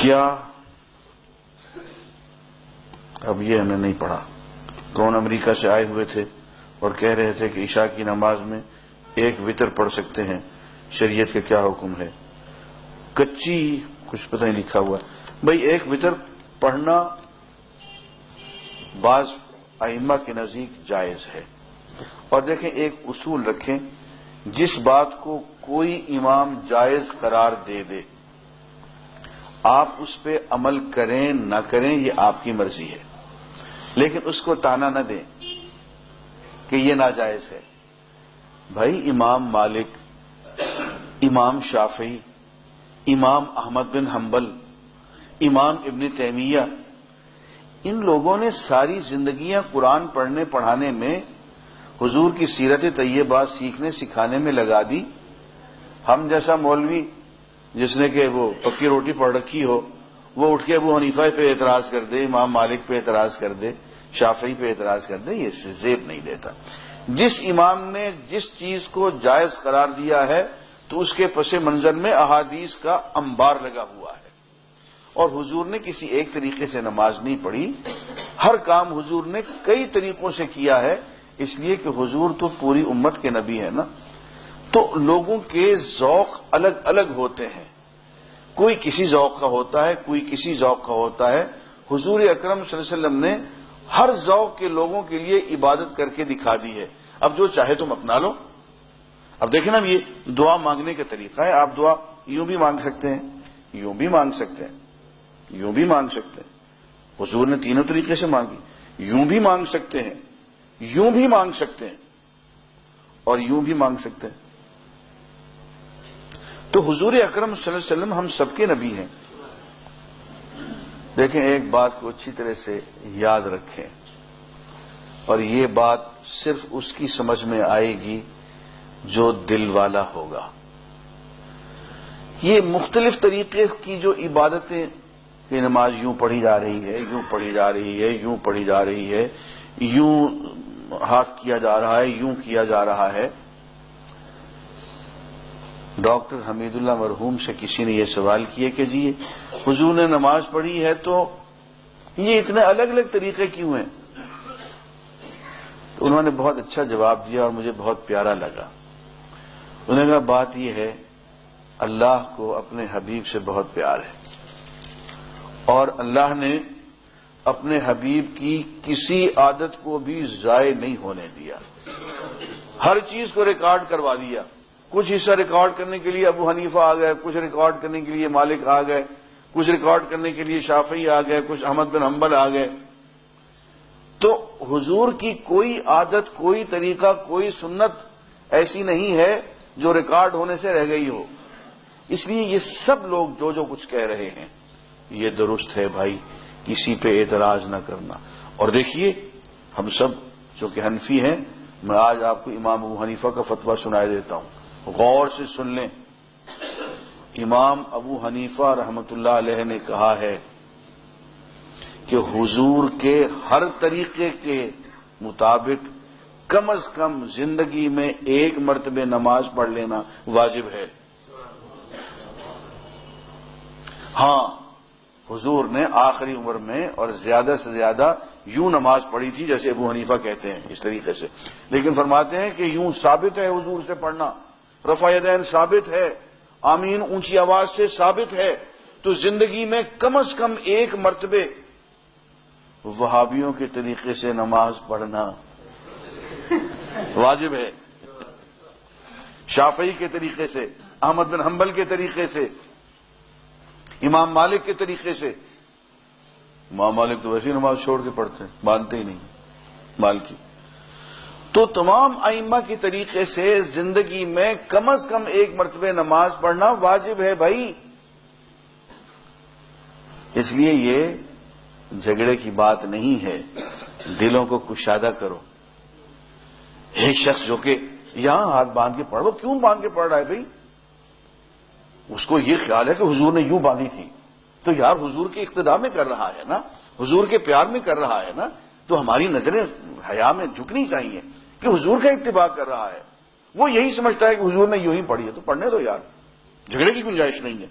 کیا اب یہ ہمیں نہیں پڑھا، کون امریکہ سے آئے ہوئے تھے اور کہہ رہے تھے کہ عشاء کی نماز میں ایک وتر پڑھ سکتے ہیں، شریعت کا کیا حکم ہے؟ کچی کچھ پتہ نہیں لکھا ہوا بھئی، ایک وتر پڑھنا بعض ائمہ کے نزدیک جائز ہے۔ اور دیکھیں ایک اصول رکھیں، جس بات کو کوئی امام جائز قرار دے دے آپ اس پہ عمل کریں نہ کریں یہ آپ کی مرضی ہے، لیکن اس کو تانا نہ دیں کہ یہ ناجائز ہے۔ بھائی امام مالک، امام شافعی، امام احمد بن حنبل، امام ابن تیمیہ، ان لوگوں نے ساری زندگیاں قرآن پڑھنے پڑھانے میں، حضور کی سیرت طیبہ سیکھنے سکھانے میں لگا دی۔ ہم جیسا مولوی جس نے کہ وہ پکی روٹی پڑھ رکھی ہو، وہ اٹھ کے ابو حنیفہ پہ اعتراض کر دے، امام مالک پہ اعتراض کر دے، شافعی پہ اعتراض کر دے، یہ زیب نہیں دیتا۔ جس امام نے جس چیز کو جائز قرار دیا ہے تو اس کے پس منظر میں احادیث کا انبار لگا ہوا ہے۔ اور حضور نے کسی ایک طریقے سے نماز نہیں پڑھی، ہر کام حضور نے کئی طریقوں سے کیا ہے، اس لیے کہ حضور تو پوری امت کے نبی ہیں نا، تو لوگوں کے ذوق الگ الگ ہوتے ہیں، کوئی کسی ذوق کا ہوتا ہے، کوئی کسی ذوق کا ہوتا ہے۔ حضور اکرم صلی اللہ علیہ وسلم نے ہر ذوق کے لوگوں کے لیے عبادت کر کے دکھا دی ہے، اب جو چاہے تم اپنا لو۔ اب دیکھیں نا یہ دعا مانگنے کا طریقہ ہے، آپ دعا یوں بھی مانگ سکتے ہیں، یوں بھی مانگ سکتے ہیں، یوں بھی مانگ سکتے ہیں، حضور نے تینوں طریقے سے مانگی، یوں بھی مانگ سکتے ہیں، یوں بھی مانگ سکتے ہیں اور یوں بھی مانگ سکتے ہیں۔ تو حضور اکرم صلی اللہ علیہ وسلم ہم سب کے نبی ہیں۔ دیکھیں ایک بات کو اچھی طرح سے یاد رکھیں، اور یہ بات صرف اس کی سمجھ میں آئے گی جو دل والا ہوگا۔ یہ مختلف طریقے کی جو عبادتیں، کہ نماز یوں پڑھی جا رہی ہے، یوں پڑھی جا رہی ہے، یوں پڑھی جا رہی ہے، یوں ہاتھ کیا جا رہا ہے، یوں کیا جا رہا ہے۔ ڈاکٹر حمید اللہ مرحوم سے کسی نے یہ سوال کیا کہ جی حضور نے نماز پڑھی ہے تو یہ اتنے الگ الگ طریقے کیوں ہیں؟ تو انہوں نے بہت اچھا جواب دیا اور مجھے بہت پیارا لگا۔ انہوں نے کہا بات یہ ہے، اللہ کو اپنے حبیب سے بہت پیار ہے، اور اللہ نے اپنے حبیب کی کسی عادت کو بھی ضائع نہیں ہونے دیا، ہر چیز کو ریکارڈ کروا دیا۔ کچھ حصہ ریکارڈ کرنے کے لیے ابو حنیفہ آ گئے، کچھ ریکارڈ کرنے کے لیے مالک آ گئے، کچھ ریکارڈ کرنے کے لیے شافعی آ گئے، کچھ احمد بن حنبل آ گئے۔ تو حضور کی کوئی عادت، کوئی طریقہ، کوئی سنت ایسی نہیں ہے جو ریکارڈ ہونے سے رہ گئی ہو۔ اس لیے یہ سب لوگ جو کچھ کہہ رہے ہیں یہ درست ہے بھائی، کسی پہ اعتراض نہ کرنا۔ اور دیکھیے ہم سب جو کہ حنفی ہیں، میں آج آپ کو امام ابو حنیفہ کا فتویٰ سنائے دیتا ہوں، غور سے سن لیں۔ امام ابو حنیفہ رحمۃ اللہ علیہ نے کہا ہے کہ حضور کے ہر طریقے کے مطابق کم از کم زندگی میں ایک مرتبہ نماز پڑھ لینا واجب ہے۔ ہاں حضور نے آخری عمر میں اور زیادہ سے زیادہ یوں نماز پڑھی تھی جیسے ابو حنیفہ کہتے ہیں، اس طریقے سے، لیکن فرماتے ہیں کہ یوں ثابت ہے حضور سے پڑھنا، رفع یدین ثابت ہے، آمین اونچی آواز سے ثابت ہے، تو زندگی میں کم از کم ایک مرتبہ وہابیوں کے طریقے سے نماز پڑھنا واجب ہے، شافعی کے طریقے سے، احمد بن حنبل کے طریقے سے، امام مالک کے طریقے سے۔ امام مالک تو ویسی نماز چھوڑ کے پڑھتے ہیں، مانتے ہی نہیں مالکی۔ تو تمام ائمہ کی طریقے سے زندگی میں کم از کم ایک مرتبہ نماز پڑھنا واجب ہے بھائی۔ اس لیے یہ جھگڑے کی بات نہیں ہے، دلوں کو کشادہ کرو۔ ایک شخص جو کہ یہاں ہاتھ باندھ کے پڑھ، وہ کیوں باندھ کے پڑھ رہا ہے بھائی؟ اس کو یہ خیال ہے کہ حضور نے یوں باندھی تھی، تو یار حضور کی اقتداء میں کر رہا ہے نا، حضور کے پیار میں کر رہا ہے نا، تو ہماری نظریں حیا میں جھکنی چاہیے کہ حضور کا اتباع کر رہا ہے۔ وہ یہی سمجھتا ہے کہ حضور نے یوں ہی پڑھی ہے تو پڑھنے دو یار، جھگڑے کی گنجائش نہیں ہے۔